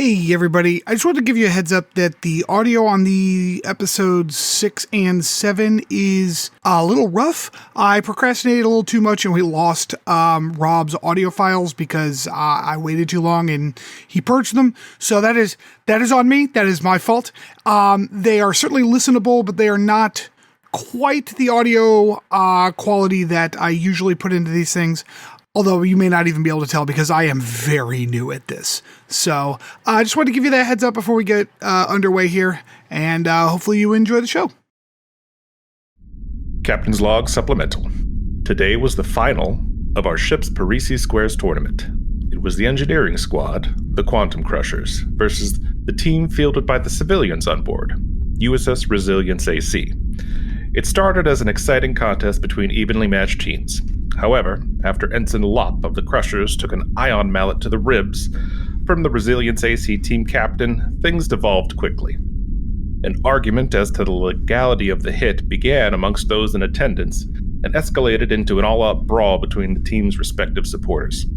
Hey everybody, I just wanted to give you a heads up that the audio on the episodes 6 and 7 is a little rough. I procrastinated a little too much and we lost Rob's audio files because I waited too long and he purged them. So that is on me. That is my fault. They are certainly listenable, but they are not quite the audio quality that I usually put into these things. Although you may not even be able to tell because I am very new at this. So I just wanted to give you that heads up before we get underway here. And hopefully you enjoy the show. Captain's Log Supplemental. Today was the final of our ship's Parisi Squares tournament. It was the engineering squad, the Quantum Crushers, versus the team fielded by the civilians on board, USS Resilience AC. It started as an exciting contest between evenly matched teams. However, after Ensign Lop of the Crushers took an ion mallet to the ribs from the Resilience AC team captain, things devolved quickly. An argument as to the legality of the hit began amongst those in attendance and escalated into an all-out brawl between the team's respective supporters.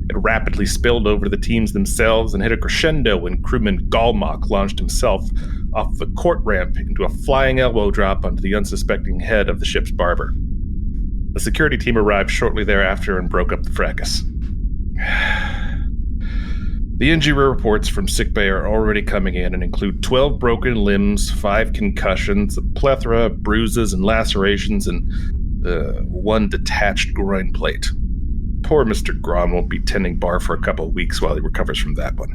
It rapidly spilled over to the teams themselves and hit a crescendo when crewman Galmok launched himself off the court ramp into a flying elbow drop onto the unsuspecting head of the ship's barber. The security team arrived shortly thereafter and broke up the fracas. The injury reports from sickbay are already coming in and include 12 broken limbs, 5 concussions, a plethora of bruises and lacerations, and 1 detached groin plate. Poor Mr. Grom won't be tending bar for a couple of weeks while he recovers from that one.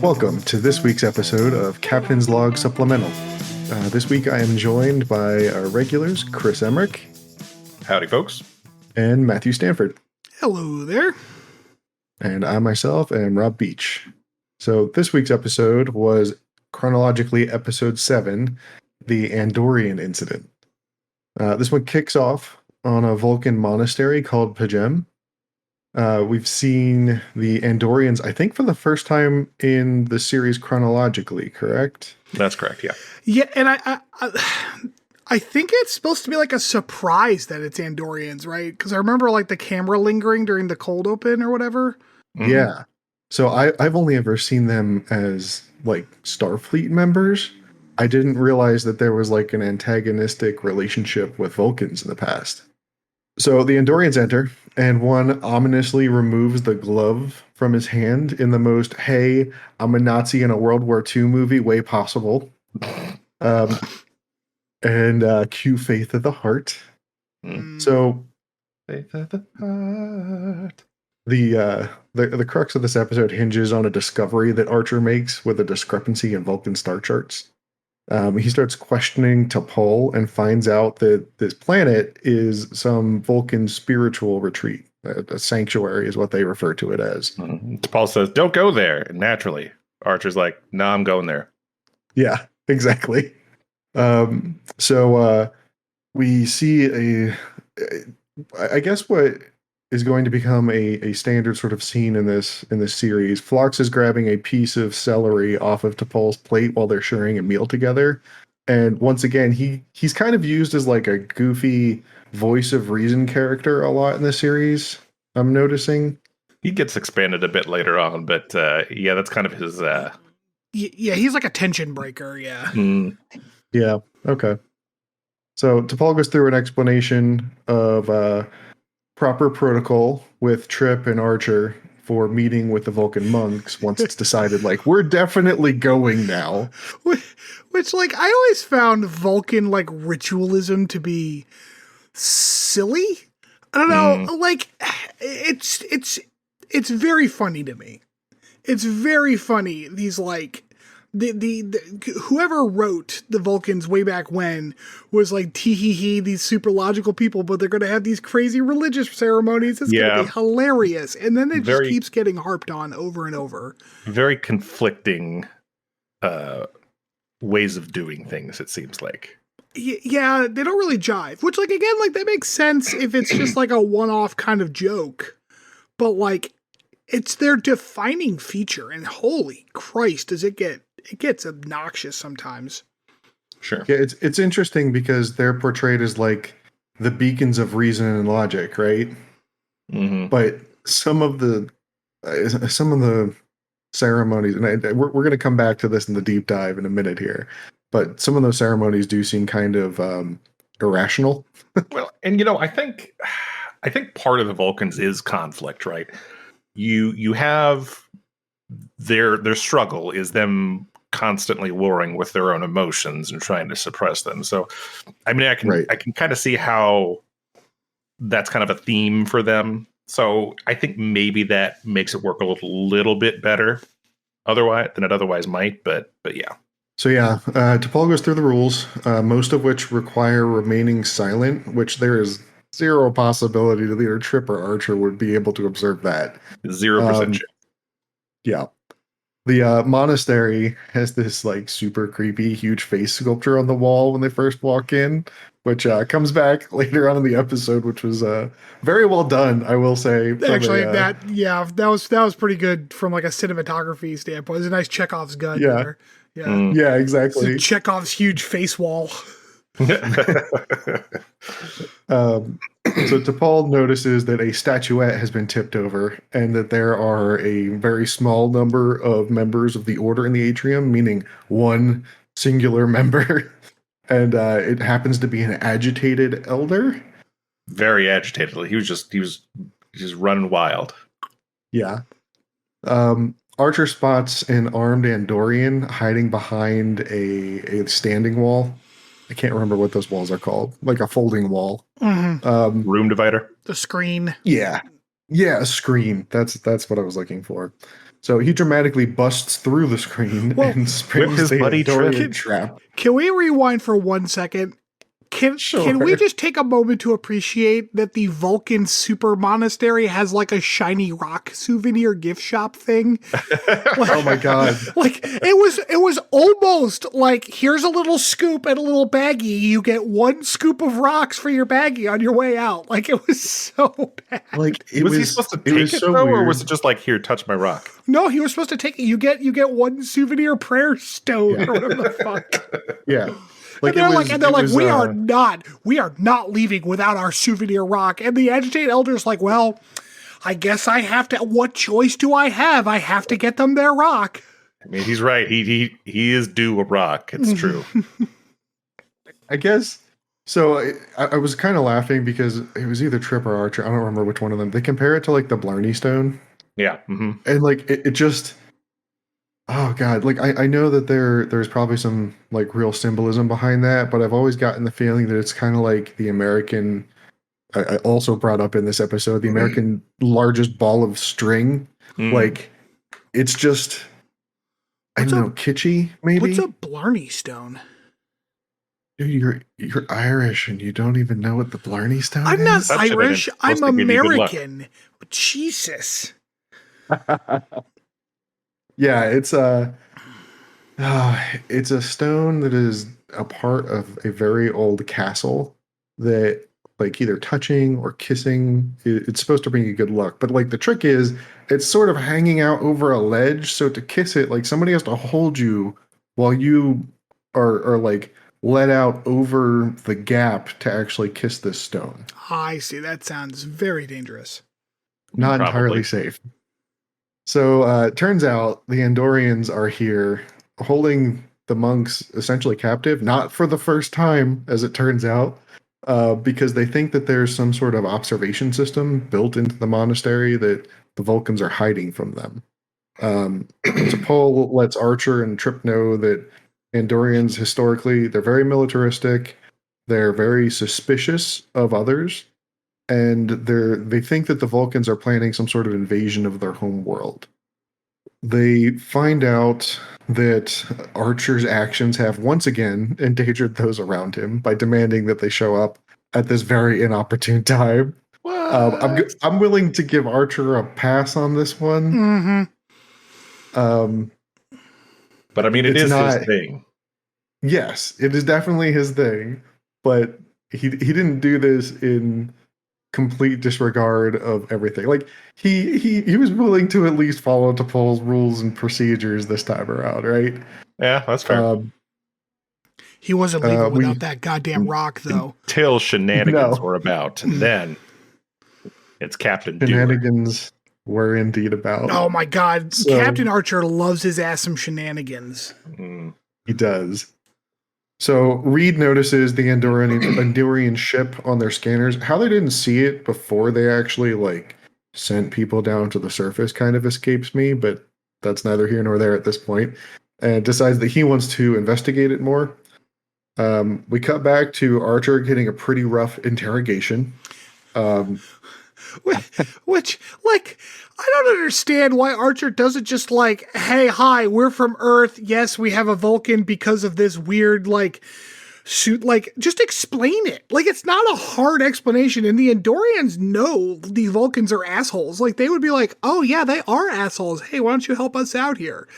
Welcome to this week's episode of Captain's Log Supplemental. This week I am joined by our regulars, Chris Emmerich. Howdy, folks. And Matthew Stanford. Hello there. And I myself am Rob Beach. So this week's episode was chronologically episode 7, the Andorian incident. This one kicks off on a Vulcan monastary called Pajem. We've seen the Andorians, I think, for the first time in the series chronologically, correct? That's correct, yeah. Yeah, and I think it's supposed to be like a surprise that it's Andorians, right? Because I remember like the camera lingering during the cold open or whatever. Mm-hmm. Yeah. So I've only ever seen them as like Starfleet members. I didn't realize that there was like an antagonistic relationship with Vulcans in the past. So the Andorians enter, and one ominously removes the glove from his hand in the most, hey, I'm a Nazi in a World War II movie way possible. And cue Faith of the Heart. So Faith of the Heart. The crux of this episode hinges on a discovery that Archer makes with a discrepancy in Vulcan star charts. He starts questioning T'Pol and finds out that this planet is some Vulcan spiritual retreat. A sanctuary is what they refer to it as. T'Pol says, don't go there. And naturally, Archer's like, nah, I'm going there. Yeah, exactly. So we see I guess what is going to become a standard sort of scene in this series. Phlox is grabbing a piece of celery off of T'Pol's plate while they're sharing a meal together. And once again, he's kind of used as like a goofy voice of reason character a lot in the series, I'm noticing. He gets expanded a bit later on, but yeah, that's kind of his... Yeah, he's like a tension breaker, yeah. Yeah, okay. So T'Pol goes through an explanation of proper protocol with Trip and Archer for meeting with the Vulcan monks once it's decided, like, we're definitely going now. Which, like, I always found Vulcan, like, ritualism to be silly. I don't know, like, it's very funny to me. It's very funny, these, like, the whoever wrote the Vulcans way back when was like, tee-hee-hee, these super logical people, but they're going to have these crazy religious ceremonies. It's going to be hilarious. And then it just keeps getting harped on over and over. Very conflicting ways of doing things, it seems like. Yeah, they don't really jive, which, like, again, like, that makes sense if it's just like a one-off kind of joke. But, like, it's their defining feature, and holy Christ, does it get it gets obnoxious sometimes. Sure. Yeah, it's interesting because they're portrayed as like the beacons of reason and logic, right? Mm-hmm. But some of the ceremonies, and we're going to come back to this in the deep dive in a minute here, but some of those ceremonies do seem kind of irrational. Well, and I think part of the Vulcans is conflict, right? You have their struggle is them constantly warring with their own emotions and trying to suppress them. So, I mean, I can kind of see how that's kind of a theme for them. So I think maybe that makes it work a little bit better otherwise than it otherwise might. But yeah. So yeah, T'Pol goes through the rules, most of which require remaining silent, which there is zero possibility that either Trip or Archer would be able to observe that. 0% chance. Yeah. The monastery has this like super creepy, huge face sculpture on the wall when they first walk in, which comes back later on in the episode, which was very well done, I will say. Actually, that was pretty good from like a cinematography standpoint. It was a nice Chekhov's gun there. Yeah, yeah, exactly. It's Chekhov's huge face wall. So T'Pol notices that a statuette has been tipped over and that there are a very small number of members of the order in the atrium, meaning one singular member. And it happens to be an agitated elder. Very agitated. He was just running wild. Yeah. Archer spots an armed Andorian hiding behind a standing wall. I can't remember what those walls are called. Like a folding wall. Mm-hmm. Room divider. The screen. Yeah. Yeah, a screen. That's what I was looking for. So he dramatically busts through the screen and springs his buddy Andorian trap. Can we rewind for 1 second? Can we just take a moment to appreciate that the Vulcan super monastery has like a shiny rock souvenir gift shop thing? Like, oh my god. Like it was almost like here's a little scoop and a little baggie. You get one scoop of rocks for your baggie on your way out. Like it was so bad. Like was he supposed to take it though, or was it just like here, touch my rock? No, he was supposed to take it. You get one souvenir prayer stone or whatever the fuck. Yeah. Like and they're like, we are not leaving without our souvenir rock. And the agitated elder's like, well, I guess I have to. What choice do I have? I have to get them their rock. I mean, he's right. He is due a rock. It's true. I guess. So I was kind of laughing because it was either Trip or Archer. I don't remember which one of them. They compare it to like the Blarney Stone. Yeah. Mm-hmm. And like it just. Oh god, like I know that there's probably some like real symbolism behind that, but I've always gotten the feeling that it's kind of like the American. I also brought up in this episode the American largest ball of string. Like it's just I don't know, kitschy maybe. What's a Blarney Stone? Dude, you're Irish and you don't even know what the Blarney Stone is? I'm not Irish. I'm American. Jesus. Yeah, it's a stone that is a part of a very old castle that like either touching or kissing, it's supposed to bring you good luck. But like the trick is it's sort of hanging out over a ledge. So to kiss it, like somebody has to hold you while you are like let out over the gap to actually kiss this stone. I see. That sounds very dangerous. Not entirely safe. So it turns out the Andorians are here holding the monks essentially captive, not for the first time, as it turns out, because they think that there's some sort of observation system built into the monastery that the Vulcans are hiding from them. T'Pol lets Archer and Trip know that Andorians, historically, they're very militaristic, they're very suspicious of others, and they think that the Vulcans are planning some sort of invasion of their home world. They find out that Archer's actions have once again endangered those around him by demanding that they show up at this very inopportune time. I'm willing to give Archer a pass on this one. Mm-hmm. But I mean, it is his thing. Yes, it is definitely his thing, but he didn't do this in complete disregard of everything. Like he was willing to at least follow T'Pol's rules and procedures this time around, right? Yeah, that's fair. He wasn't leaving without that goddamn rock, though. Till shenanigans were about, and then it's Captain Shenanigans were indeed about. Oh my god. So, Captain Archer loves his ass some shenanigans. He does. So Reed notices the Andorian ship on their scanners. How they didn't see it before they actually like sent people down to the surface kind of escapes me, but that's neither here nor there at this point. And decides that he wants to investigate it more. We cut back to Archer getting a pretty rough interrogation. Which, like, I don't understand why Archer doesn't just like, hey, hi, we're from Earth. Yes, we have a Vulcan because of this weird, like, suit. Like, just explain it. Like, it's not a hard explanation. And the Andorians know the Vulcans are assholes. Like, they would be like, oh, yeah, they are assholes. Hey, why don't you help us out here?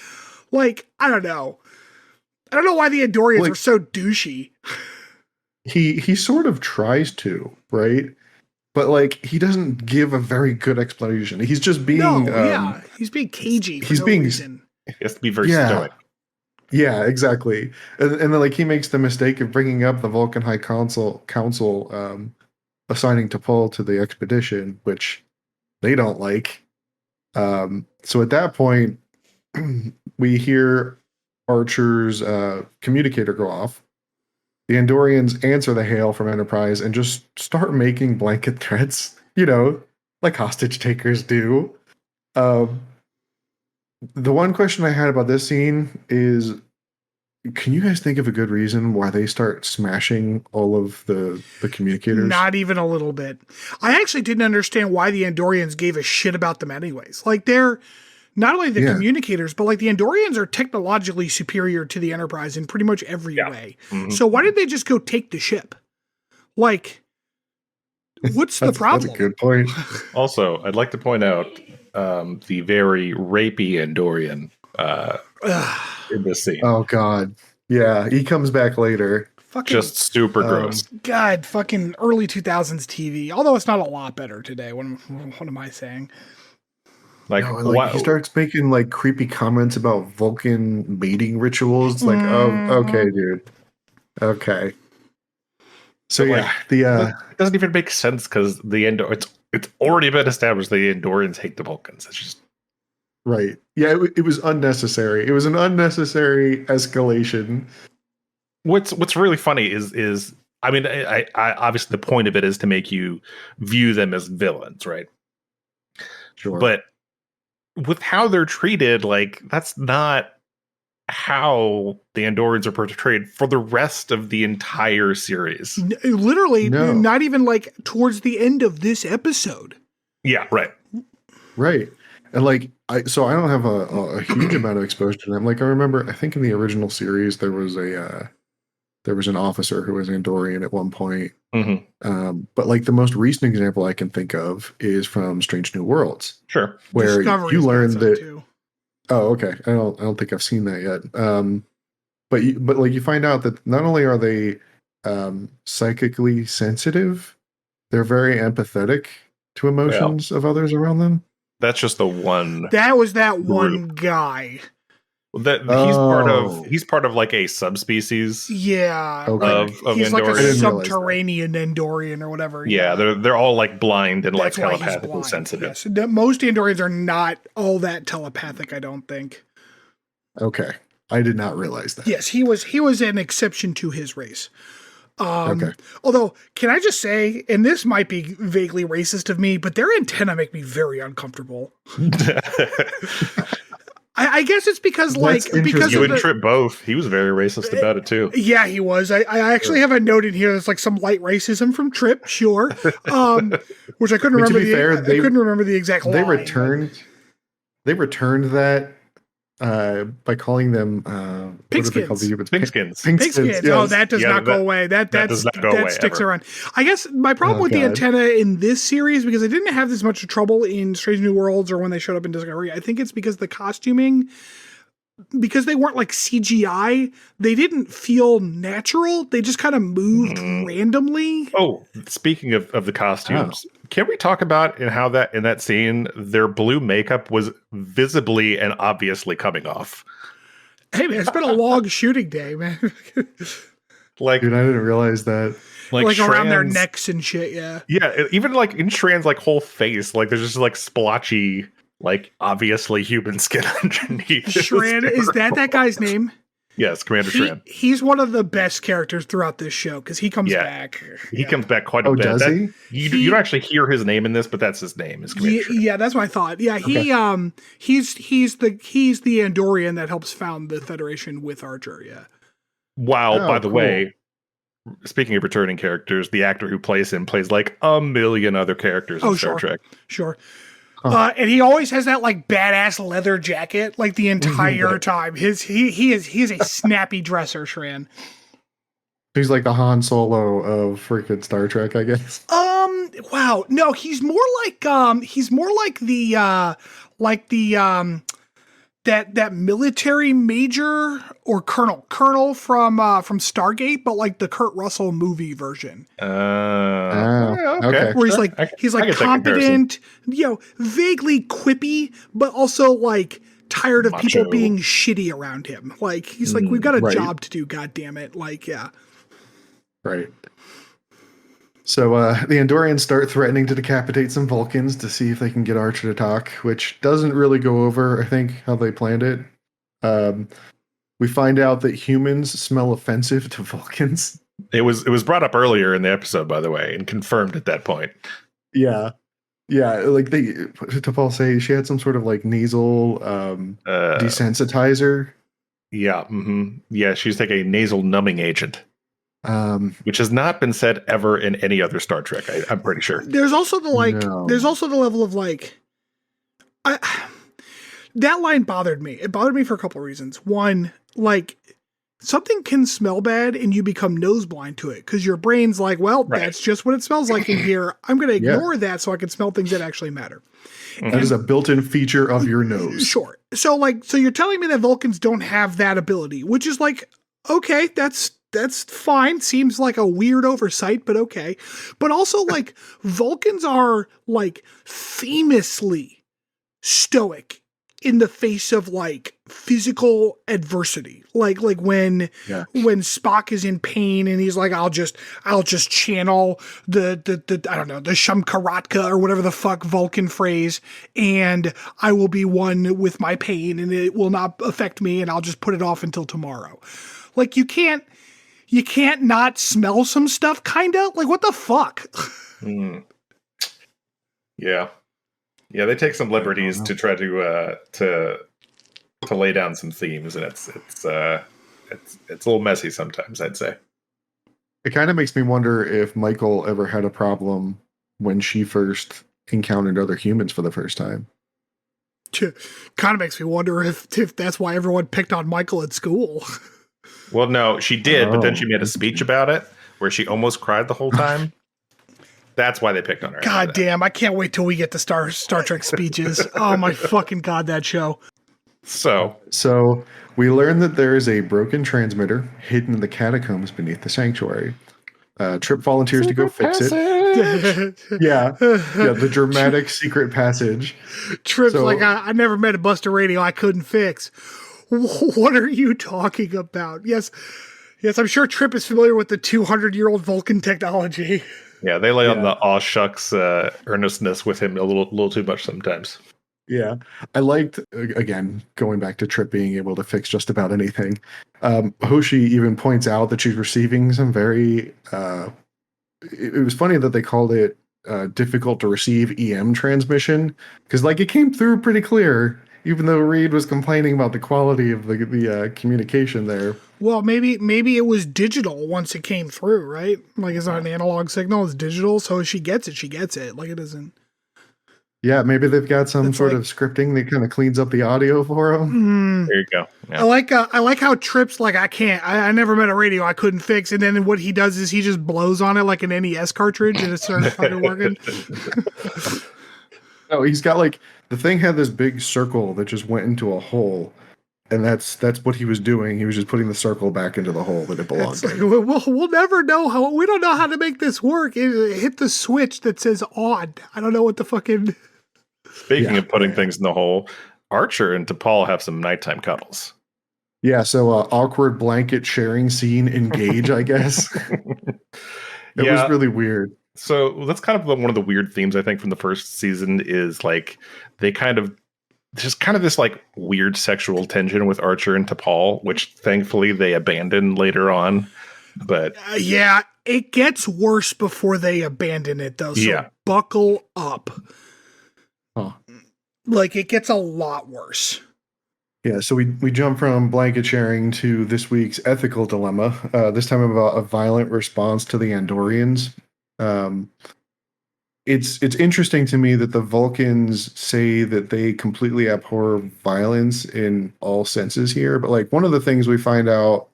Like, I don't know. I don't know why the Andorians are so douchey. He sort of tries to, right? But like he doesn't give a very good explanation. He's just being he's being cagey. He's being reason. He has to be very stoic. Yeah, exactly. And then like he makes the mistake of bringing up the Vulcan High Council assigning T'Pol to the expedition, which they don't like. So at that point, we hear Archer's communicator go off. The Andorians answer the hail from Enterprise and just start making blanket threats, like hostage takers do. The one question I had about this scene is, can you guys think of a good reason why they start smashing all of the communicators? Not even a little bit. I actually didn't understand why the Andorians gave a shit about them anyways. Like, they're not only the communicators, but like the Andorians are technologically superior to the Enterprise in pretty much every way. Mm-hmm. So why did they just go take the ship? Like, what's the problem? That's a good point. Also, I'd like to point out the very rapey Andorian in this scene. Oh, God. Yeah, he comes back later. Just super gross. God, fucking early 2000s TV. Although it's not a lot better today. What am I saying? He starts making like creepy comments about Vulcan mating rituals. It's like, oh, okay, dude. Okay. So it doesn't even make sense because it's already been established the Andorians hate the Vulcans. It's just right. Yeah, it was unnecessary. It was an unnecessary escalation. What's really funny is I mean, I obviously the point of it is to make you view them as villains, right? Sure. But with how they're treated, like that's not how the Andorians are portrayed for the rest of the entire series. Literally, not even like towards the end of this episode. Yeah, right. Right. And like, I don't have a huge amount of exposure to them. Like, I remember, I think in the original series, there was an officer who was Andorian at one point. Mm-hmm. But like the most recent example I can think of is from Strange New Worlds. Sure. Where Discovery's you learn that. Too. Oh, okay. I don't think I've seen that yet. But you find out that not only are they psychically sensitive, they're very empathetic to emotions of others around them. That's just the one. That was that one guy. That he's part of like a subspecies. Yeah, okay. Of he's Andorian. like a subterranean Andorian or whatever. Yeah, they're all like blind and That's like telepathically sensitive. Yes. Most Andorians are not all that telepathic, I don't think. Okay, I did not realize that. Yes, he was an exception to his race. Okay. Although, can I just say, and this might be vaguely racist of me, but their antenna make me very uncomfortable. I guess it's because you and Trip both. He was very racist about it too. Yeah, he was. I actually have a note in here that's like some light racism from Trip, sure. Which I couldn't remember. I couldn't remember the exact line. They returned that by calling them Pigskins. Pigskins. Yes. Oh, that does not go away. That sticks ever. around. I guess my problem with the antenna in this series, because I didn't have this much trouble in Strange New Worlds or when they showed up in Discovery, I think it's because the costuming, because they weren't like CGI, they didn't feel natural. They just kind of moved randomly. Oh, speaking of the costumes, can we talk about how that in that scene, their blue makeup was visibly and obviously coming off? Hey man, it's been a long shooting day, man. Like, Dude, I didn't realize that. Like around their Shran's- necks and shit, yeah. Yeah, even like in Shran's like whole face, like there's just like splotchy, like obviously human skin underneath. Shran, is that guy's name? Yes, Commander Shran. He's one of the best characters throughout this show because he comes back. He comes back quite a bit. Does he? You don't actually hear his name in this, but that's his name. Is Commander Shran. Yeah, that's what I thought. Yeah, he's the Andorian that helps found the Federation with Archer. Yeah. Wow. By the cool. way, speaking of returning characters, the actor who plays him plays like a million other characters in Star Trek. Sure. And he always has that like badass leather jacket like the entire time. He is a snappy dresser, Shran. He's like the Han Solo of freaking Star Trek, I guess. Wow. No, he's more like the that military major or colonel from Stargate, but like the Kurt Russell movie version. Okay. Where he's like competent, vaguely quippy, but also like tired of people being shitty around him. Like he's like, we've got a job to do, god damn it. Like, yeah. Right. So the Andorians start threatening to decapitate some Vulcans to see if they can get Archer to talk, which doesn't really go over, I think, how they planned it. We find out that humans smell offensive to Vulcans. It was brought up earlier in the episode, by the way, and confirmed at that point. Yeah. Yeah, like T'Pol say she had some sort of like nasal desensitizer. Yeah. Mm-hmm. Yeah, she's like a nasal numbing agent. Which has not been said ever in any other Star Trek. I'm pretty sure. There's also the there's also the level of like, that line bothered me. It bothered me for a couple of reasons. One, like something can smell bad and you become nose blind to it because your brain's like, well, that's just what it smells like in here. I'm going to ignore that so I can smell things that actually matter. That is a built-in feature of your nose. Sure. So you're telling me that Vulcans don't have that ability, which is like, okay, that's fine. Seems like a weird oversight, but okay. But also, like, Vulcans are, like, famously stoic in the face of, like, physical adversity. Like when Spock is in pain and he's like, I'll just channel the I don't know, the Shamkaratka or whatever the fuck Vulcan phrase, and I will be one with my pain and it will not affect me and I'll just put it off until tomorrow. Like, you can't not smell some stuff, kinda? Like, what the fuck? Yeah. Yeah, they take some liberties to try to lay down some themes, and it's a little messy sometimes, I'd say. It kind of makes me wonder if Michael ever had a problem when she first encountered other humans for the first time. Kind of makes me wonder if that's why everyone picked on Michael at school. Well, no, she did, but then she made a speech about it where she almost cried the whole time. That's why they picked on her. God damn, I can't wait till we get to Star Trek speeches. Oh my fucking God, that show. So we learn that there is a broken transmitter hidden in the catacombs beneath the sanctuary. Trip volunteers to go fix it. Yeah, the dramatic secret passage. Trip's like, I never met a Buster Radio I couldn't fix. What are you talking about? Yes, I'm sure Trip is familiar with the 200-year-old Vulcan technology. Yeah, they lay on the aw shucks earnestness with him a little too much sometimes. Yeah, I liked, again, going back to Trip being able to fix just about anything. Hoshi even points out that she's receiving some very... it was funny that they called it difficult to receive EM transmission, because like it came through pretty clear, even though Reed was complaining about the quality of the communication there. Well, maybe it was digital once it came through, right? Like it's not an analog signal, it's digital, so she gets it. Like it isn't... Yeah, maybe they've got some sort of scripting that kind of cleans up the audio for them. There you go. Yeah. I like how Trip's like, I never met a radio I couldn't fix, and then what he does is he just blows on it like an NES cartridge and it starts fucking working. No, he's got like, the thing had this big circle that just went into a hole, and that's what he was doing. He was just putting the circle back into the hole that it belonged in. Like, we'll never know we don't know how to make this work. It hit the switch that says on. I don't know what the fucking... Speaking of putting things in the hole, Archer and T'Pol have some nighttime cuddles. Yeah, so awkward blanket sharing scene engage, I guess. It was really weird. So that's kind of one of the weird themes, I think, from the first season is like they kind of just kind of this like weird sexual tension with Archer and T'Pol, which thankfully they abandon later on. But yeah, it gets worse before they abandon it, though. So buckle up. Huh. Like, it gets a lot worse. Yeah, so we jump from blanket sharing to this week's ethical dilemma, this time about a violent response to the Andorians. It's interesting to me that the Vulcans say that they completely abhor violence in all senses here, but like one of the things we find out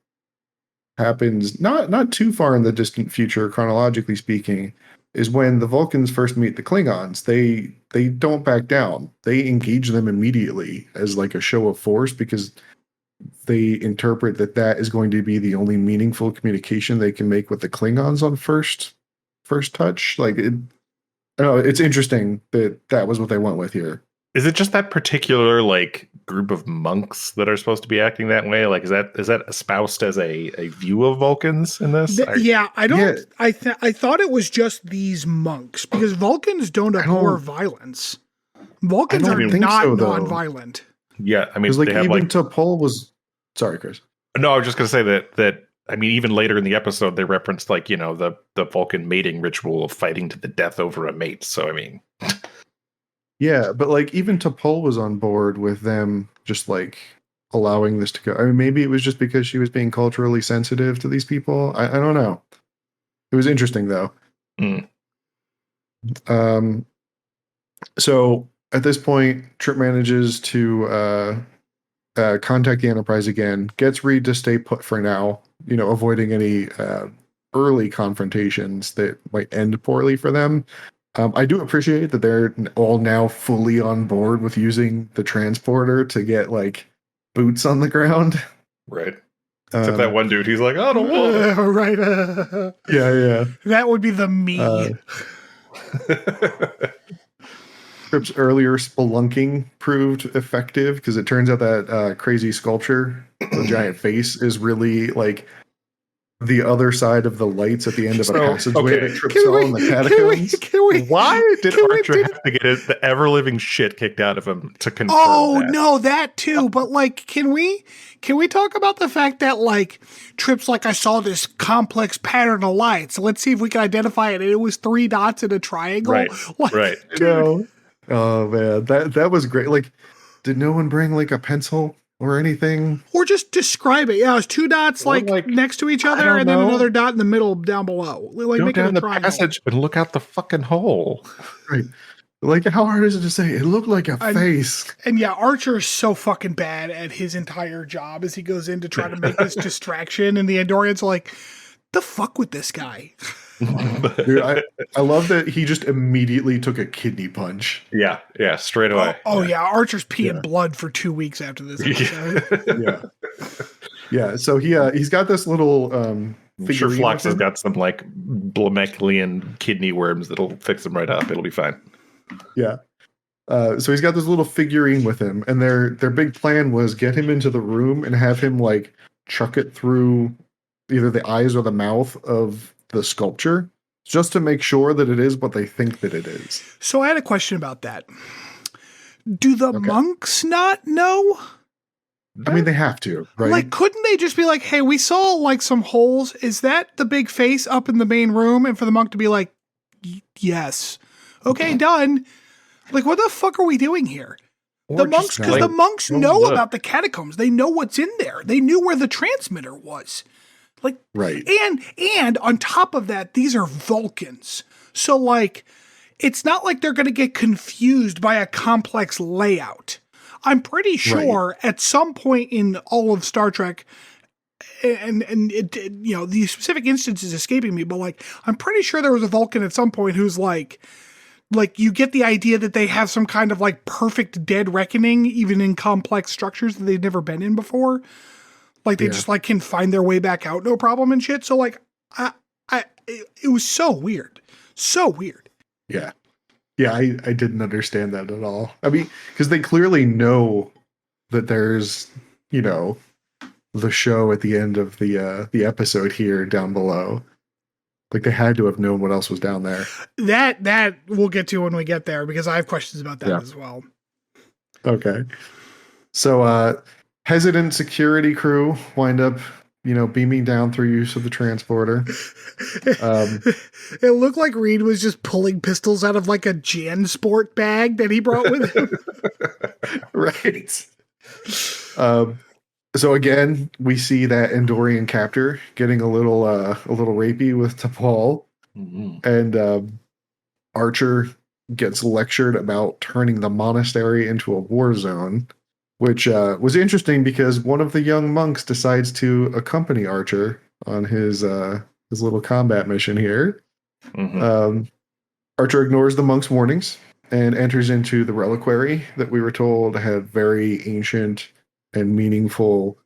happens not too far in the distant future, chronologically speaking, is when the Vulcans first meet the Klingons. They don't back down. They engage them immediately as like a show of force because they interpret that is going to be the only meaningful communication they can make with the Klingons on first touch. Like I don't know, it's interesting that was what they went with here. Is it just that particular like group of monks that are supposed to be acting that way? Like, is that espoused as a view of Vulcans in this? I don't. Yeah. I thought it was just these monks because Vulcans don't abhor violence. Vulcans are not non-violent. Yeah, I mean, like even T'Pol was. Sorry, Chris. No, I was just going to say that. I mean, even later in the episode, they referenced like the Vulcan mating ritual of fighting to the death over a mate. So I mean. Yeah, but like even T'Pol was on board with them just like allowing this to go. I mean, maybe it was just because she was being culturally sensitive to these people. I don't know. It was interesting though. So at this point, Trip manages to contact the Enterprise again, gets Reed to stay put for now, avoiding any early confrontations that might end poorly for them. I do appreciate that they're all now fully on board with using the transporter to get like boots on the ground. Right. Except that one dude, he's like, I don't want it. Right. Yeah. That would be the me. Trip's earlier spelunking proved effective because it turns out that crazy sculpture, the giant face, is really like the other side of the lights at the end of a passageway that Trip saw in the catacombs. Why did Archer have to get the ever-living shit kicked out of him to confirm that? No, that too. But like, can we talk about the fact that like Trip's like, I saw this complex pattern of lights. Let's see if we can identify it. And it was 3 dots in a triangle. Right. Like, right. Dude. Oh man, that was great. Like, did no one bring like a pencil or anything? Or just describe it. Yeah, it was 2 dots like next to each other and then another dot in the middle down below. Like, go down the passage and look out the fucking hole. Right. Like, how hard is it to say? It looked like a face. And yeah, Archer is so fucking bad at his entire job as he goes in to try to make this distraction. And the Andorians are like, the fuck with this guy. Dude, I love that he just immediately took a kidney punch. Yeah, straight away. Yeah, Archer's peeing blood for 2 weeks after this episode. Yeah. So he's got this little I'm sure Phlox has got some like Blomeclian kidney worms that'll fix him right up. It'll be fine. Yeah. So he's got this little figurine with him, and their big plan was get him into the room and have him like chuck it through either the eyes or the mouth of the sculpture, just to make sure that it is what they think that it is. So I had a question about that. Do the monks not know? I mean, they have to, right? Like, couldn't they just be like, hey, we saw like some holes. Is that the big face up in the main room? And for the monk to be like, yes. Okay, done. Like, what the fuck are we doing here? The monks know about the catacombs. They know what's in there. They knew where the transmitter was. Like, right. And on top of that, these are Vulcans. So like, it's not like they're going to get confused by a complex layout. I'm pretty sure at some point in all of Star Trek, and it, the specific instance is escaping me, but like, I'm pretty sure there was a Vulcan at some point who's like you get the idea that they have some kind of like perfect dead reckoning, even in complex structures that they've never been in before. Like they just like can find their way back out, no problem and shit. So like, it was so weird. So weird. Yeah. Yeah, I didn't understand that at all. I mean, because they clearly know that there's, the show at the end of the episode here down below. Like they had to have known what else was down there. That we'll get to when we get there, because I have questions about that as well. Okay. So hesitant security crew wind up, beaming down through use of the transporter. It looked like Reed was just pulling pistols out of like a JanSport bag that he brought with him. Right. So again, we see that Andorian captor getting a little rapey with T'Pol, and Archer gets lectured about turning the monastery into a war zone, which was interesting because one of the young monks decides to accompany Archer on his little combat mission here. Archer ignores the monk's warnings and enters into the reliquary that we were told had very ancient and meaningful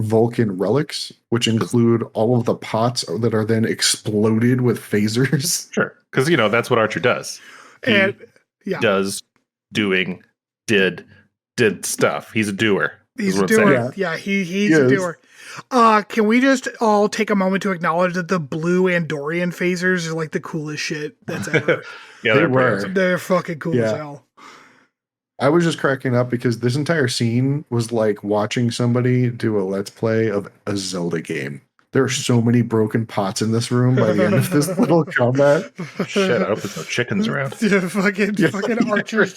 Vulcan relics, which include all of the pots that are then exploded with phasers. Sure, because that's what Archer does. Did stuff. He's a doer. He's a doer. Yeah, he's a doer. Can we just all take a moment to acknowledge that the blue Andorian phasers are like the coolest shit that's ever. Yeah, they're fucking cool as hell. I was just cracking up because this entire scene was like watching somebody do a let's play of a Zelda game. There are so many broken pots in this room by the end of this little combat. Shit, I hope there's no chickens around. Fucking Archer's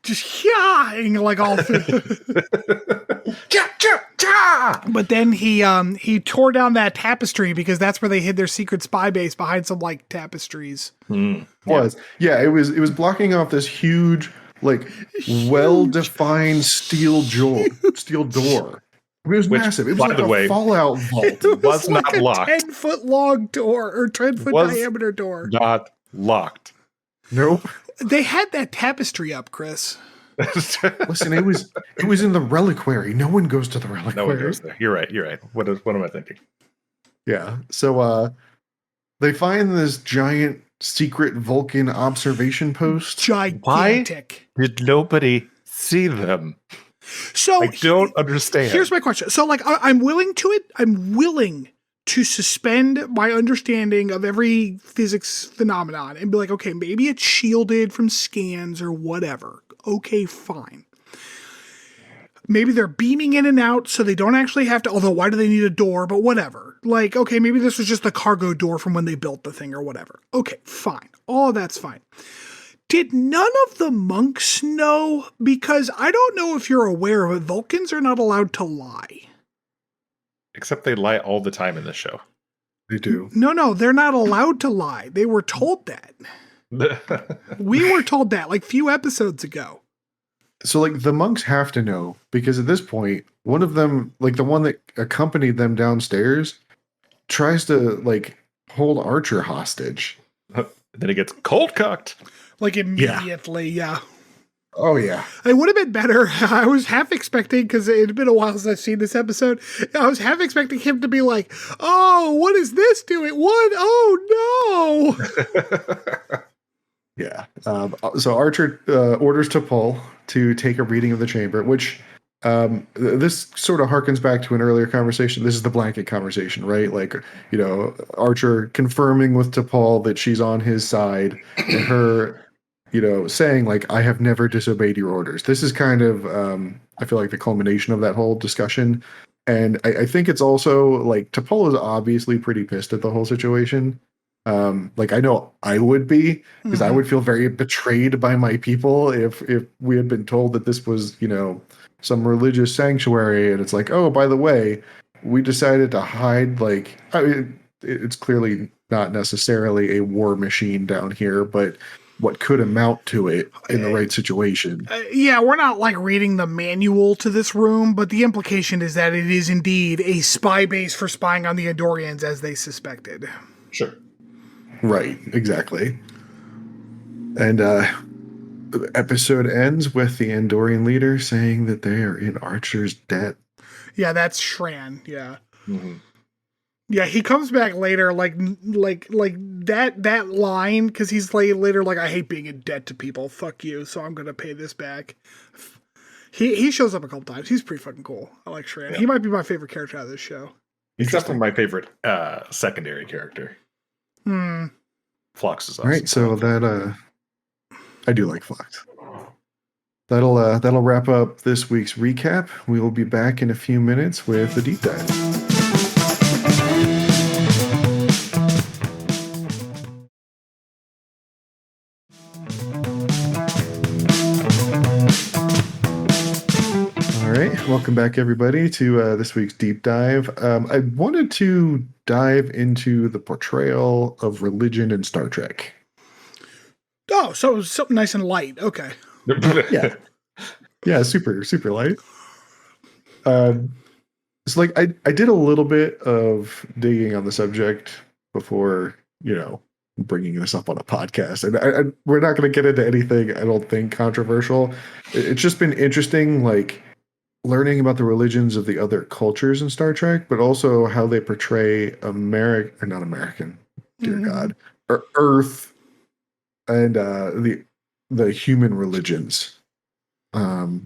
just yahing like all But then he tore down that tapestry because that's where they hid their secret spy base, behind some like tapestries. It was blocking off this huge, like well-defined steel door. It was massive. It was like a Fallout vault. It was like not a locked. 10-foot long door or 10-foot diameter door. Not locked. Nope. They had that tapestry up, Chris. Listen, it was in the reliquary. No one goes to the reliquary. No one goes there. You're right. What am I thinking? Yeah. So they find this giant secret Vulcan observation post. Gigantic. Why did nobody see them? So I don't understand. Here's my question. So like I'm willing to suspend my understanding of every physics phenomenon and be like, okay, maybe it's shielded from scans or whatever. Okay, fine. Maybe they're beaming in and out so they don't actually have to, although why do they need a door? But whatever. Like, okay, maybe this was just the cargo door from when they built the thing or whatever. Okay, fine. All that's fine. Did none of the monks know? Because I don't know if you're aware of it, Vulcans are not allowed to lie. Except they lie all the time in this show. They do. No, they're not allowed to lie. They were told that. We were told that like few episodes ago. So like the monks have to know, because at this point, one of them, like the one that accompanied them downstairs, tries to like hold Archer hostage. Then it gets cold cocked. Like immediately, yeah. Oh, yeah. It would have been better. I was half expecting, because it had been a while since I've seen this episode, I was half expecting him to be like, oh, what is this doing? What? Oh, no. Yeah. So Archer orders T'Pol to take a reading of the chamber, which this sort of harkens back to an earlier conversation. This is the blanket conversation, right? Like, Archer confirming with T'Pol that she's on his side, and her saying like, I have never disobeyed your orders. This is kind of, I feel like the culmination of that whole discussion. And I think it's also like T'Pol is obviously pretty pissed at the whole situation. Like I know I would be, because I would feel very betrayed by my people if we had been told that this was, some religious sanctuary. And it's like, oh, by the way, we decided to hide, like, I mean, it's clearly not necessarily a war machine down here, but what could amount to it in the right situation. Yeah, we're not like reading the manual to this room, but the implication is that it is indeed a spy base for spying on the Andorians as they suspected. Sure. Right, exactly. And the episode ends with the Andorian leader saying that they are in Archer's debt. Yeah, that's Shran, yeah. Mm-hmm. Yeah, he comes back later, like that line, because he's later like, I hate being in debt to people. Fuck you, so I'm gonna pay this back. He shows up a couple times. He's pretty fucking cool. I like Shran. Yeah. He might be my favorite character out of this show. He's definitely my favorite secondary character. Phlox is awesome. All right, so that I do like Phlox. That'll wrap up this week's recap. We will be back in a few minutes with the deep dive. All right, welcome back, everybody, to this week's deep dive. I wanted to dive into the portrayal of religion in Star Trek. Oh, so it was something nice and light. Okay. Yeah, super light. It's like I did a little bit of digging on the subject before, bringing this up on a podcast, and we're not going to get into anything I don't think controversial. It's just been interesting, like learning about the religions of the other cultures in Star Trek, but also how they portray not American, dear God, or Earth, and the human religions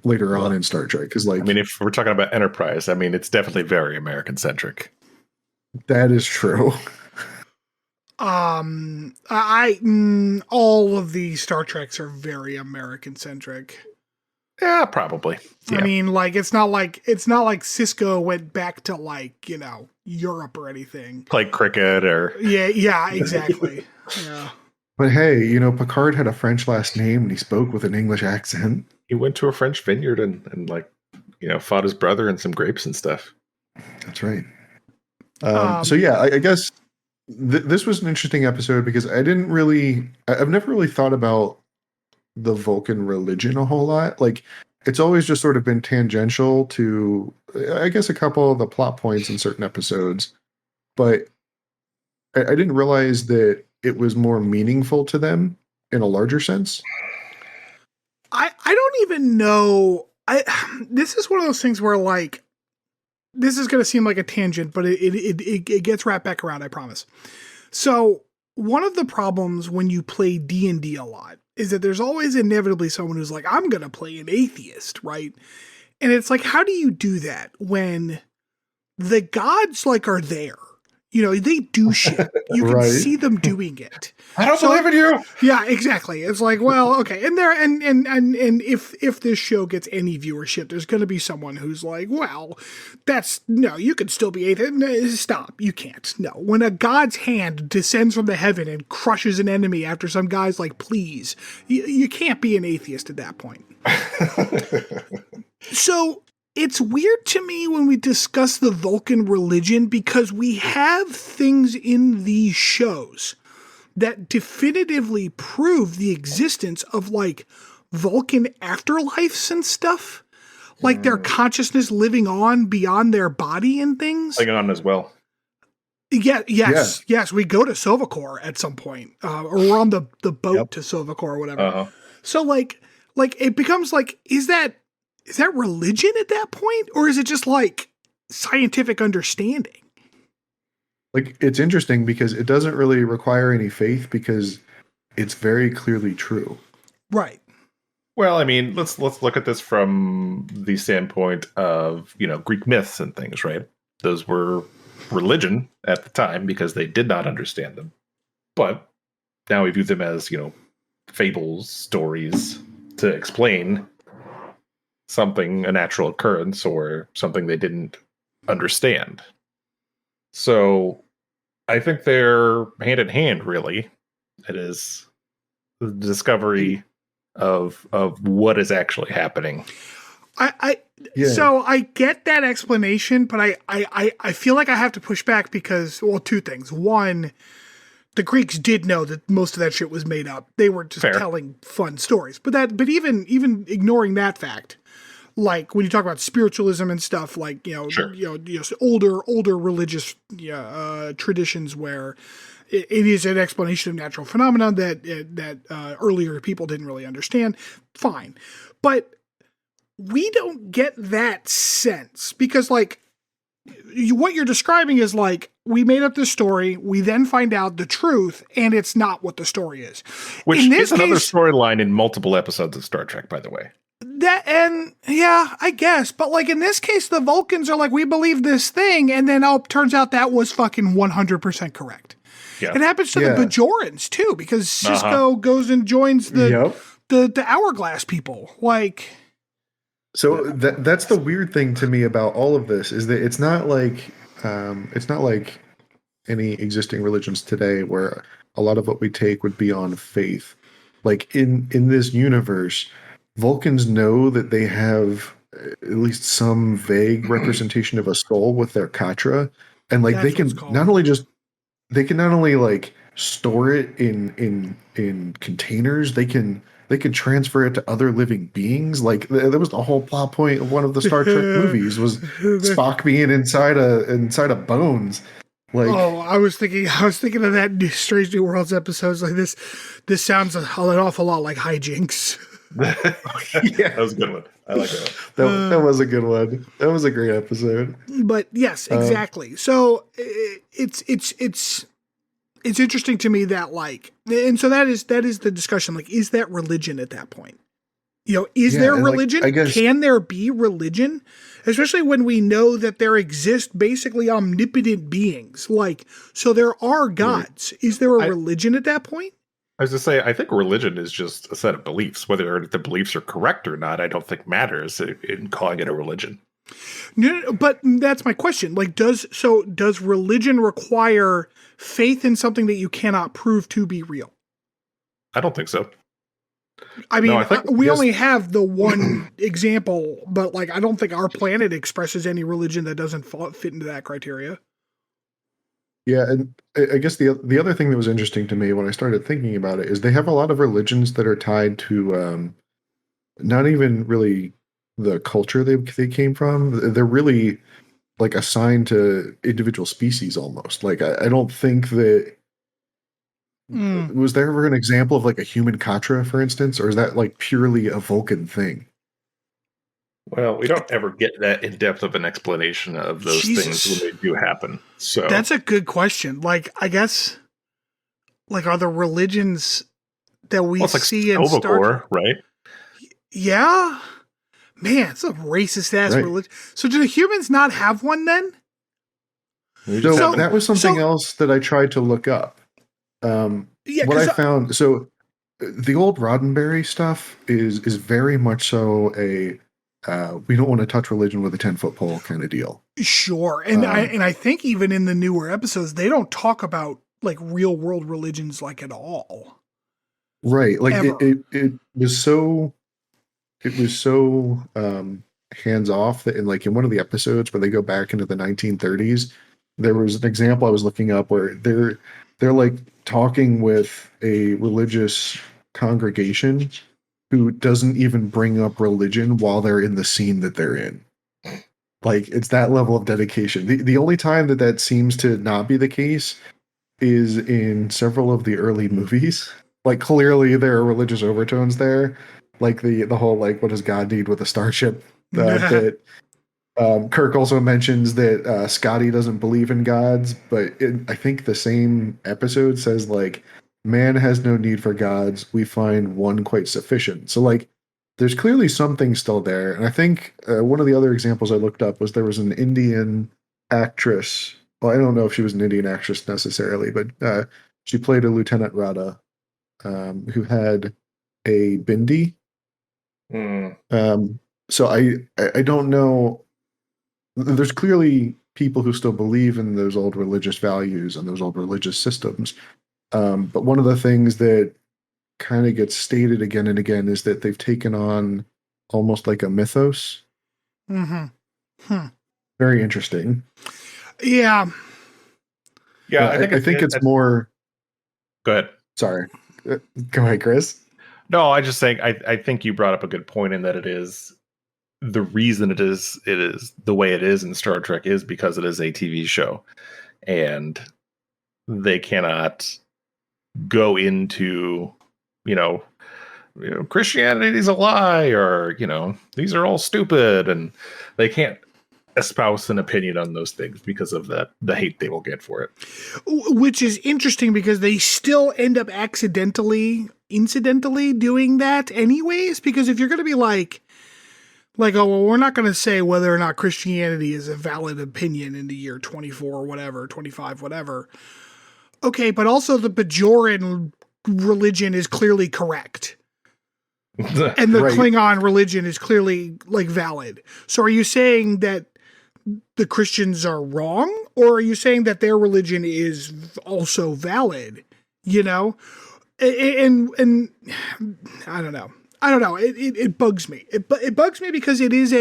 later on in Star Trek. Because, if we're talking about Enterprise, it's definitely very American centric. That is true. All of the Star Treks are very American centric. Yeah, probably. Yeah. It's not like Cisco went back to Europe or anything. Like cricket or yeah, exactly. Yeah. But hey, Picard had a French last name and he spoke with an English accent. He went to a French vineyard and fought his brother and some grapes and stuff. That's right. So yeah, I guess this was an interesting episode because I've never really thought about the Vulcan religion a whole lot. Like, it's always just sort of been tangential to, I guess, a couple of the plot points in certain episodes. But I didn't realize that it was more meaningful to them in a larger sense. I don't even know. This is one of those things where, this is going to seem like a tangent, but it gets wrapped back around, I promise. So one of the problems when you play D&D a lot is that there's always inevitably someone who's like, I'm going to play an atheist, right? And it's like, how do you do that when the gods are there? They do shit. You can see them doing it. I don't believe in you. Yeah, exactly. It's like, well, okay. And if this show gets any viewership, there's going to be someone who's like, well, you could still be atheist. Stop. You can't. No. When a god's hand descends from the heaven and crushes an enemy after some guy's like, please, you can't be an atheist at that point. So it's weird to me when we discuss the Vulcan religion because we have things in these shows that definitively prove the existence of Vulcan afterlives and stuff. Like their consciousness living on beyond their body and things. Living on as well. Yeah, yes. We go to Sovacor at some point, or we're on the boat to Sovacor or whatever. Uh-huh. So it becomes is that religion at that point? Or is it just scientific understanding? It's interesting because it doesn't really require any faith because it's very clearly true. Right. Well, let's look at this from the standpoint of, Greek myths and things, right? Those were religion at the time because they did not understand them. But now we view them as, fables, stories to explain something, a natural occurrence or something they didn't understand. So I think they're hand in hand, really. It is the discovery of what is actually happening. So I get that explanation, but I feel like I have to push back because, well, two things. One, the Greeks did know that most of that shit was made up. They were just telling fun stories. But even ignoring that fact, when you talk about spiritualism and stuff, older religious traditions where it is an explanation of natural phenomena that earlier people didn't really understand. Fine, but we don't get that sense because what you're describing is we made up this story, we then find out the truth, and it's not what the story is. Which is another storyline in multiple episodes of Star Trek, by the way. I guess. But like in this case, the Vulcans are like, we believe this thing. And then turns out that was fucking 100% correct. Yeah. It happens to the Bajorans too, because Cisco goes and joins the Hourglass people. Like, so that's the weird thing to me about all of this is that it's not like any existing religions today where a lot of what we take would be on faith. Like in this universe, Vulcans know that they have at least some vague representation of a soul with their Katra, and like they can not only like store it in containers, they can transfer it to other living beings. Like there was the whole plot point of one of the Star Trek movies was Spock being inside a bones. Like, I was thinking of that Strange New Worlds episodes. Like this sounds an awful lot like hijinks. Yeah, that was a good one. I like that. That was a good one. That was a great episode. But yes, exactly. So it's interesting to me that like, and so that is the discussion. Like, is that religion at that point? You know, is there religion? Like, I guess, can there be religion? Especially when we know that there exist basically omnipotent beings. Like, so there are gods. Is there a religion at that point? I was to say, I think religion is just a set of beliefs. Whether the beliefs are correct or not, I don't think matters in calling it a religion. No, but that's my question. Like, does religion require faith in something that you cannot prove to be real? I don't think so. I mean, we only have the one example, but like, I don't think our planet expresses any religion that doesn't fit into that criteria. Yeah, and I guess the other thing that was interesting to me when I started thinking about it is they have a lot of religions that are tied to not even really the culture they came from. They're really like assigned to individual species almost. Like I don't think that was there ever an example of like a human Katra, for instance, or is that like purely a Vulcan thing? Well, we don't ever get that in depth of an explanation of those things when they do happen. So that's a good question. Like, I guess, like, are the religions that we see in Star Trek, right? Yeah, man, it's a racist ass religion. So, do the humans not have one then? So that was something else that I tried to look up. What I found, so the old Roddenberry stuff is very much so a we don't want to touch religion with a 10-foot pole kind of deal. Sure. And I think even in the newer episodes, they don't talk about like real world religions like at all. Right. Like it was so hands off that in one of the episodes where they go back into the 1930s, there was an example I was looking up where they're like talking with a religious congregation who doesn't even bring up religion while they're in the scene that they're in. Like, it's that level of dedication. The only time that seems to not be the case is in several of the early movies. Like, clearly there are religious overtones there. Like the whole, like, what does God need with a starship? That Kirk also mentions that Scotty doesn't believe in gods, but I think the same episode says, like, man has no need for gods. We find one quite sufficient. So, like, there's clearly something still there. And I think one of the other examples I looked up was there was an Indian actress. Well, I don't know if she was an Indian actress necessarily, but she played a Lieutenant Radha who had a bindi. So I don't know. There's clearly people who still believe in those old religious values and those old religious systems. But one of the things that kind of gets stated again and again is that they've taken on almost like a mythos. Very interesting. Yeah. Yeah, I think it's more. Go ahead. Sorry. Go ahead, Chris. No, I just saying I think you brought up a good point in that it is the reason it is the way it is in Star Trek is because it is a TV show, and they cannot go into Christianity is a lie, or these are all stupid, and they can't espouse an opinion on those things because of the hate they will get for it. Which is interesting because they still end up incidentally doing that anyways, because if you're going to be like, Like, oh, well, we're not going to say whether or not Christianity is a valid opinion in the year 24 or whatever, 25, whatever. Okay, but also the Bajoran religion is clearly correct. And the Klingon religion is clearly, like, valid. So are you saying that the Christians are wrong? Or are you saying that their religion is also valid? You know? And I don't know. It bugs me. It bugs me because it is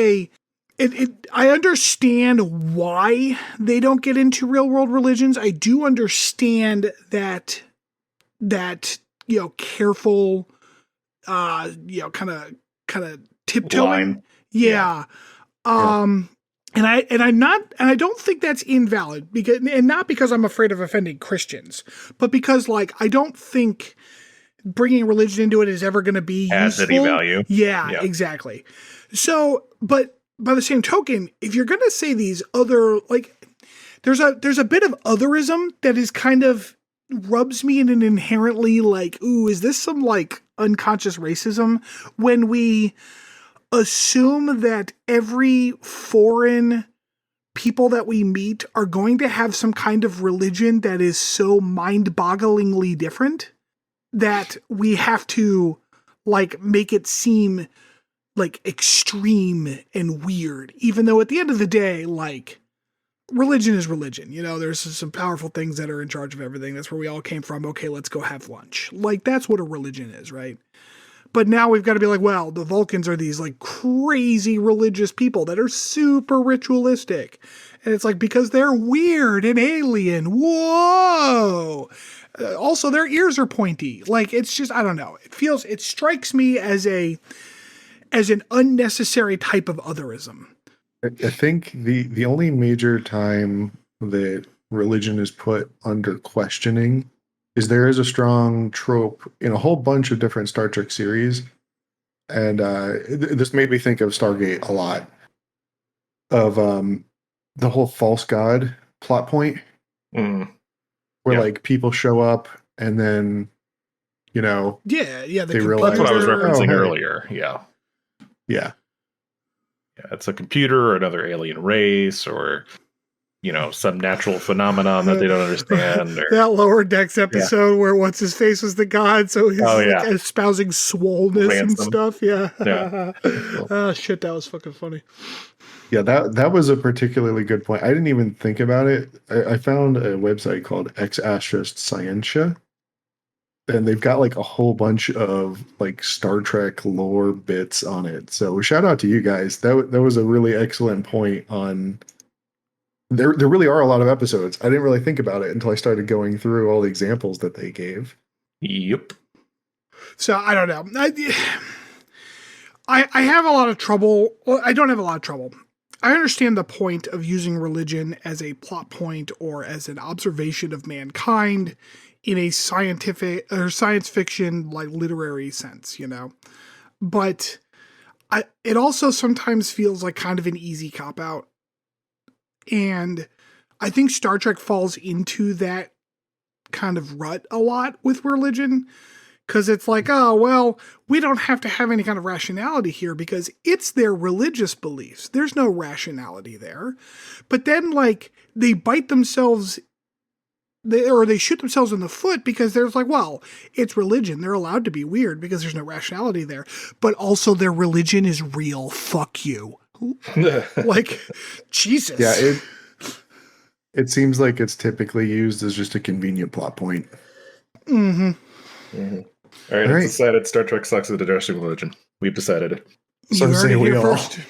I understand why they don't get into real world religions. I do understand that, careful, kind of tiptoeing. Line. Yeah. And I don't think that's invalid and not because I'm afraid of offending Christians, but because I don't think bringing religion into it is ever going to be has useful. any value. Yeah, exactly. So, but by the same token, if you're going to say these other, there's a bit of otherism that is kind of rubs me in an inherently ooh, is this some unconscious racism when we assume that every foreign people that we meet are going to have some kind of religion that is so mind-bogglingly different that we have to make it seem extreme and weird, even though at the end of the day, religion is religion. There's some powerful things that are in charge of everything. That's where we all came from. Okay, let's go have lunch. That's what a religion is, right? But now we've got to be well, the Vulcans are these crazy religious people that are super ritualistic. And it's because they're weird and alien. Whoa. Also, their ears are pointy. It's just, I don't know. It strikes me as an unnecessary type of otherism. I think the only major time that religion is put under questioning is there is a strong trope in a whole bunch of different Star Trek series. And this made me think of Stargate a lot, of the whole false god plot point. Where people show up and then, they realize that's what I was referencing hey. earlier. Yeah, it's a computer or another alien race or some natural phenomenon that they don't understand. Or, that Lower Decks episode where what's his face was the god, so he's espousing swollenness and stuff. Yeah. Oh shit, that was fucking funny. Yeah, that was a particularly good point. I didn't even think about it. I found a website called Ex Asterisk Scientia, and they've got a whole bunch of Star Trek lore bits on it. So shout out to you guys. That was a really excellent point on. There really are a lot of episodes. I didn't really think about it until I started going through all the examples that they gave. Yep. So I don't know. I have a lot of trouble. Well, I don't have a lot of trouble. I understand the point of using religion as a plot point or as an observation of mankind in a scientific or science fiction, literary sense, But it also sometimes feels like kind of an easy cop-out. And I think Star Trek falls into that kind of rut a lot with religion. Because it's oh, well, we don't have to have any kind of rationality here because it's their religious beliefs. There's no rationality there. But then, they bite themselves, they shoot themselves in the foot because there's well, it's religion. They're allowed to be weird because there's no rationality there. But also their religion is real. Fuck you. Jesus. Yeah, it seems like it's typically used as just a convenient plot point. Mm-hmm. Mm-hmm. All right, it's decided Star Trek sucks at addressing religion. We've decided it. So say we all. First.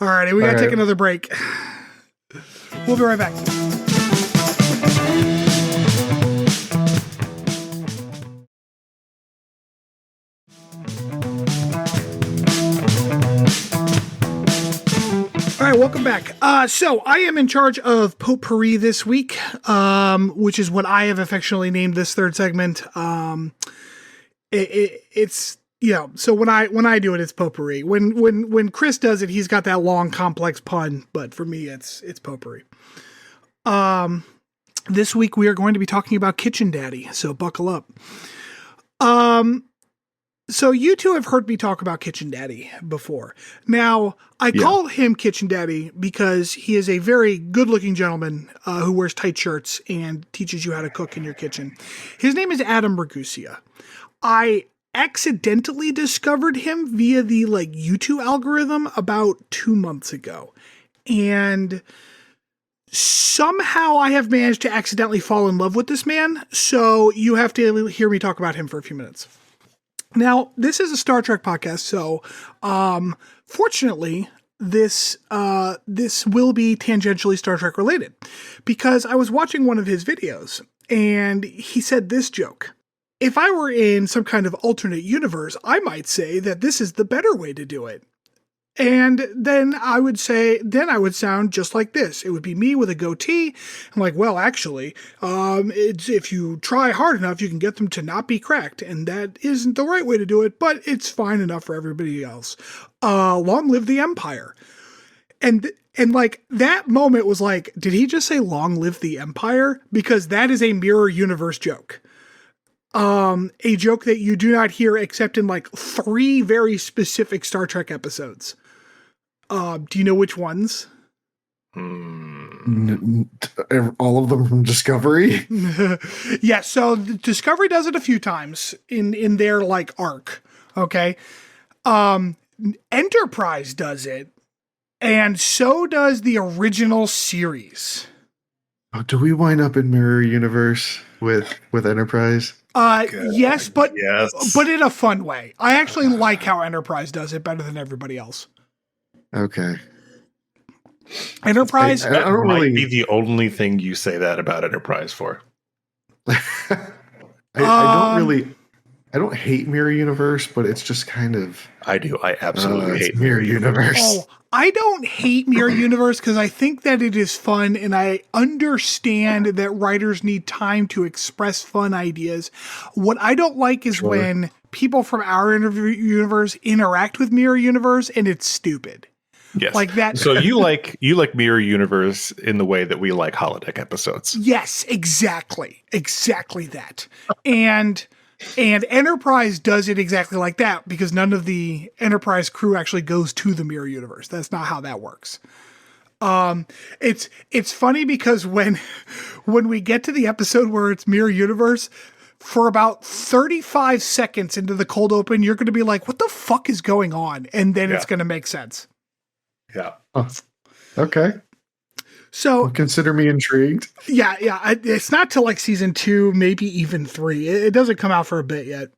All right, we got to take another break. We'll be right back. All right, welcome back. So I am in charge of Potpourri this week, which is what I have affectionately named this third segment. It's so when I do it, it's Potpourri. When Chris does it, he's got that long, complex pun, but for me, it's Potpourri. This week we are going to be talking about Kitchen Daddy, so buckle up. So you two have heard me talk about Kitchen Daddy before. Now, I call him Kitchen Daddy because he is a very good-looking gentleman who wears tight shirts and teaches you how to cook in your kitchen. His name is Adam Ragusea. I accidentally discovered him via the YouTube algorithm about 2 months ago. And somehow I have managed to accidentally fall in love with this man. So you have to hear me talk about him for a few minutes. Now, this is a Star Trek podcast, so fortunately, this will be tangentially Star Trek related, because I was watching one of his videos, and he said this joke. If I were in some kind of alternate universe, I might say that this is the better way to do it. And then I would sound just like this. It would be me with a goatee. I'm like, well, actually, if you try hard enough, you can get them to not be cracked. And that isn't the right way to do it, but it's fine enough for everybody else. Long live the Empire. And that moment was like, did he just say long live the Empire? Because that is a mirror universe joke. A joke that you do not hear except in 3 very specific Star Trek episodes. Do you know which ones? All of them from Discovery? Yeah, so Discovery does it a few times in their arc. Okay. Enterprise does it, and so does the original series. Oh, do we wind up in Mirror Universe with Enterprise? Yes, but in a fun way. I actually like how Enterprise does it better than everybody else. Okay. Enterprise that might be the only thing you say that about Enterprise for. I don't hate Mirror Universe, but it's just kind of... I do. I absolutely hate Mirror Universe. Oh, I don't hate Mirror Universe because I think that it is fun, and I understand that writers need time to express fun ideas. What I don't like is when people from our universe interact with Mirror Universe, and it's stupid. Yes. Like that. So you like Mirror Universe in the way that we like holodeck episodes. Yes, exactly. Exactly that. And Enterprise does it exactly like that because none of the Enterprise crew actually goes to the Mirror Universe. That's not how that works. It's funny because when we get to the episode where it's Mirror Universe, for about 35 seconds into the cold open, you're going to be like, what the fuck is going on? And then it's going to make sense. Yeah. Oh, okay. So consider me intrigued. Yeah. It's not till season 2, maybe even 3. It doesn't come out for a bit yet.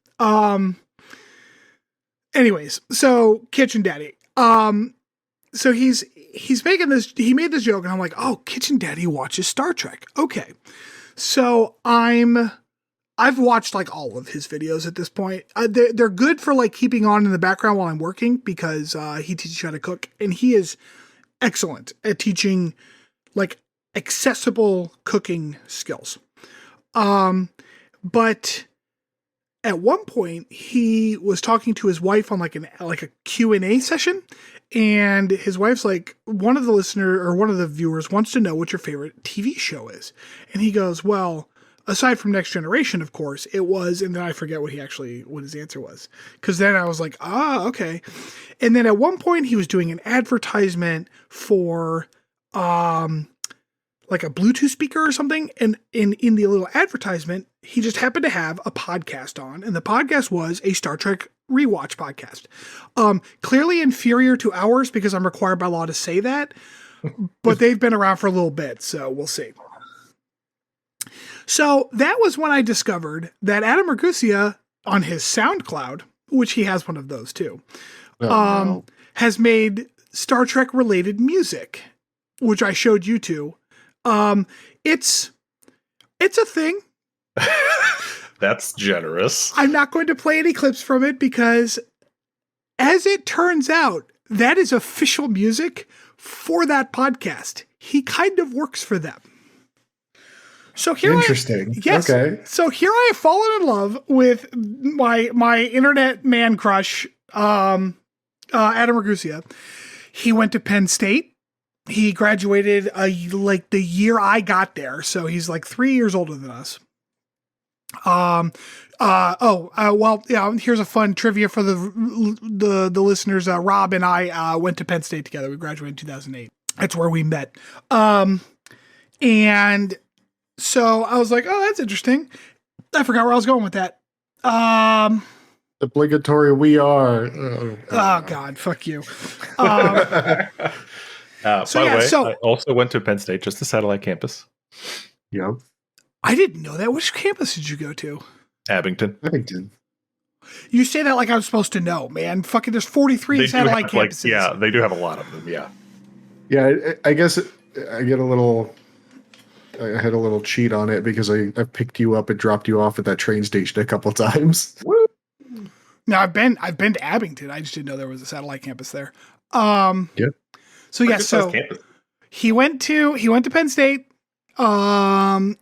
Anyways, so Kitchen Daddy. So he's making this. He made this joke, and I'm like, oh, Kitchen Daddy watches Star Trek. Okay, so I've watched all of his videos at this point. They're good for keeping on in the background while I'm working because he teaches you how to cook, and he is excellent at teaching accessible cooking skills. But at one point he was talking to his wife on a Q&A session, and his wife's like, one of the viewers wants to know what your favorite TV show is. And he goes, well, aside from Next Generation, of course, it was, and then I forget what his answer was. Cause then I was like, okay. And then at one point he was doing an advertisement for, a Bluetooth speaker or something. And in the little advertisement, he just happened to have a podcast on, and the podcast was a Star Trek rewatch podcast. Clearly inferior to ours because I'm required by law to say that, but they've been around for a little bit. So we'll see. So that was when I discovered that Adam Ragusea on his SoundCloud, which he has one of those too, has made Star Trek related music, which I showed you two. It's a thing. That's generous. I'm not going to play any clips from it because, as it turns out, that is official music for that podcast. He kind of works for them. So here interesting. Yes. Okay. So here I have fallen in love with my internet man crush, Adam Ragusea. He went to Penn State. He graduated the year I got there, so he's 3 years older than us. Well, yeah, here's a fun trivia for the listeners. Rob and I went to Penn State together. We graduated in 2008. That's where we met. And so I was like, oh, that's interesting. I forgot where I was going with that. Obligatory we are. Oh God, fuck you. By the way, I also went to Penn State, just a satellite campus. Yep. I didn't know that. Which campus did you go to? Abington. You say that like I was supposed to know, man. Fucking, there's 43 satellite campuses. Yeah, they do have a lot of them. Yeah. Yeah, I guess I had a little cheat on it because I picked you up and dropped you off at that train station a couple times. Woo. Now I've been to Abington. I just didn't know there was a satellite campus there. Yeah. So yeah, so he went to Penn State.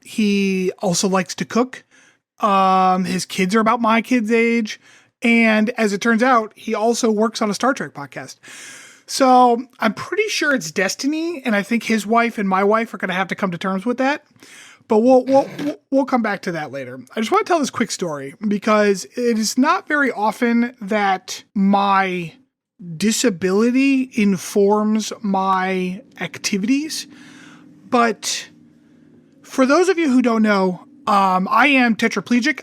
He also likes to cook. His kids are about my kids' age, and as it turns out, he also works on a Star Trek podcast. So I'm pretty sure it's destiny, and I think his wife and my wife are going to have to come to terms with that. But we'll come back to that later. I just want to tell this quick story because it is not very often that my disability informs my activities. But for those of you who don't know, I am tetraplegic.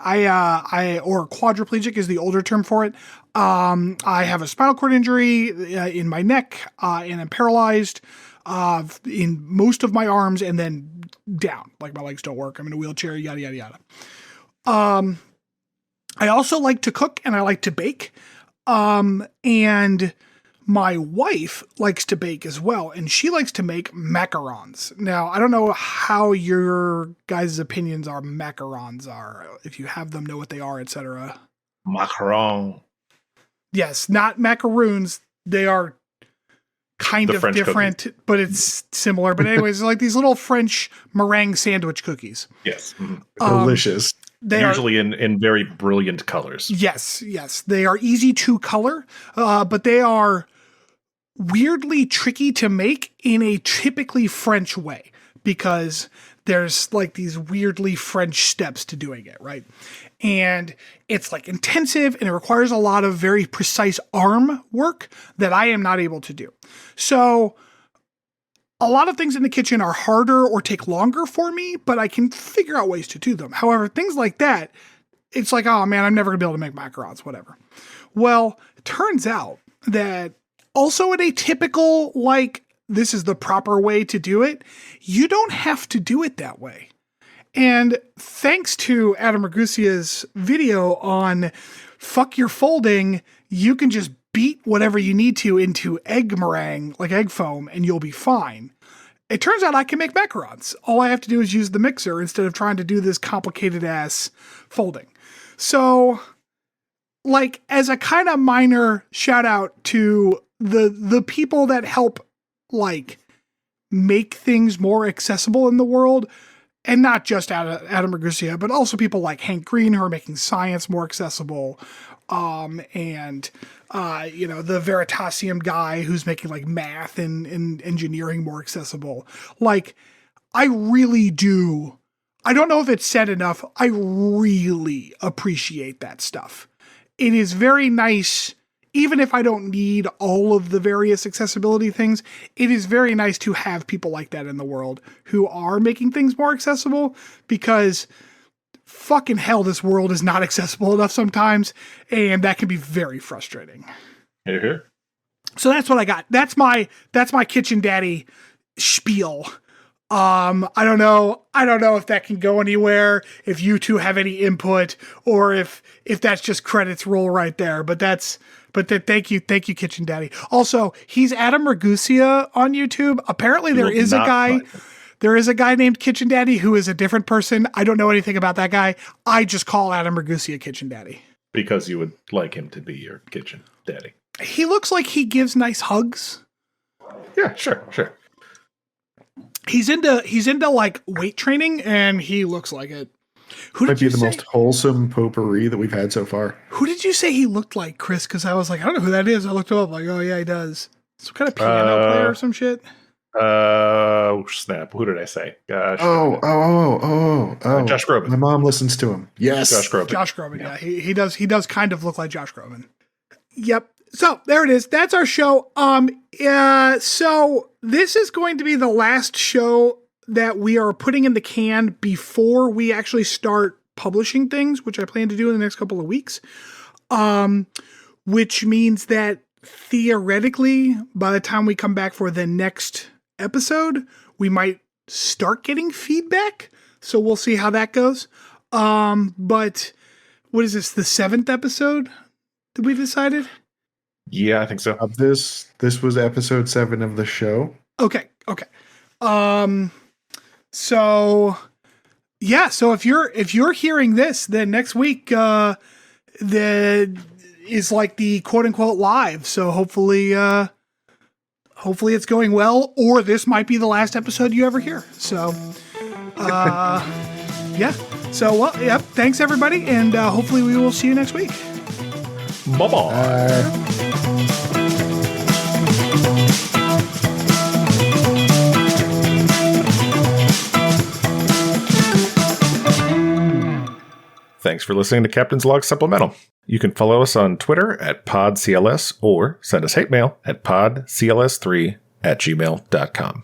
Or quadriplegic is the older term for it. I have a spinal cord injury in my neck, and I'm paralyzed in most of my arms and then down. Like my legs don't work. I'm in a wheelchair, yada, yada, yada. I also like to cook and I like to bake. And my wife likes to bake as well, and she likes to make macarons. Now, I don't know how your guys' opinions on macarons are, if you have them, know what they are, etc. Macaron. Yes, not macaroons. They are kind of different, but it's similar. But anyways, like these little French meringue sandwich cookies. Yes. Mm-hmm. Delicious. They usually in very brilliant colors. Yes. They are easy to color, but they are weirdly tricky to make in a typically French way because there's like these weirdly French steps to doing it, right? And it's like intensive and it requires a lot of very precise arm work that I am not able to do. So a lot of things in the kitchen are harder or take longer for me, but I can figure out ways to do them. However, things like that, it's like, oh man, I'm never gonna be able to make macarons, whatever. Well, it turns out that also in a typical, like, this is the proper way to do it, you don't have to do it that way. And thanks to Adam Ragusea's video on fuck your folding, you can just beat whatever you need to into egg meringue, like egg foam, and you'll be fine. It turns out I can make macarons. All I have to do is use the mixer instead of trying to do this complicated ass folding. So, like, as a kind of minor shout out to the people that help, like, make things more accessible in the world, and not just Adam Ragusea, but also people like Hank Green who are making science more accessible, and the Veritasium guy who's making like math and engineering more accessible. Like, I really do. I don't know if it's said enough. I really appreciate that stuff. It is very nice. Even if I don't need all of the various accessibility things, it is very nice to have people like that in the world who are making things more accessible, because fucking hell, this world is not accessible enough sometimes, and that can be very frustrating. Here. So that's what I got. That's my kitchen daddy spiel. I don't know if that can go anywhere, if you two have any input, or if that's just credits roll right there. But thank you, Kitchen Daddy. Also, he's Adam Ragusea on YouTube. Apparently there is a guy named Kitchen Daddy who is a different person. I don't know anything about that guy. I just call Adam Ragusea Kitchen Daddy. Because you would like him to be your kitchen daddy. He looks like he gives nice hugs. Yeah, sure. He's into like weight training, and he looks like it. Who might be the most wholesome potpourri that we've had so far. Who did you say he looked like, Chris? Because I was like, I don't know who that is. I looked him up, like, oh yeah, he does. Some kind of piano player or some shit. Snap. Who did I say? Gosh. Josh Groban. My mom listens to him. Yes. Josh Groban. Josh Groban, yeah. He does kind of look like Josh Groban. Yep. So there it is. That's our show. So this is going to be the last show that we are putting in the can before we actually start publishing things, which I plan to do in the next couple of weeks. Which means that theoretically, by the time we come back for the next episode, we might start getting feedback. So we'll see how that goes. But what is this? The 7th episode that we decided? Yeah, I think so. This was episode 7 of the show. Okay. So yeah, so if you're hearing this, then next week is like the quote unquote live. So hopefully it's going well, or this might be the last episode you ever hear. So yeah. So well, yep. Thanks everybody, and hopefully we will see you next week. Bye-bye. Thanks for listening to Captain's Log Supplemental. You can follow us on Twitter at PodCLS or send us hate mail at podcls3@gmail.com.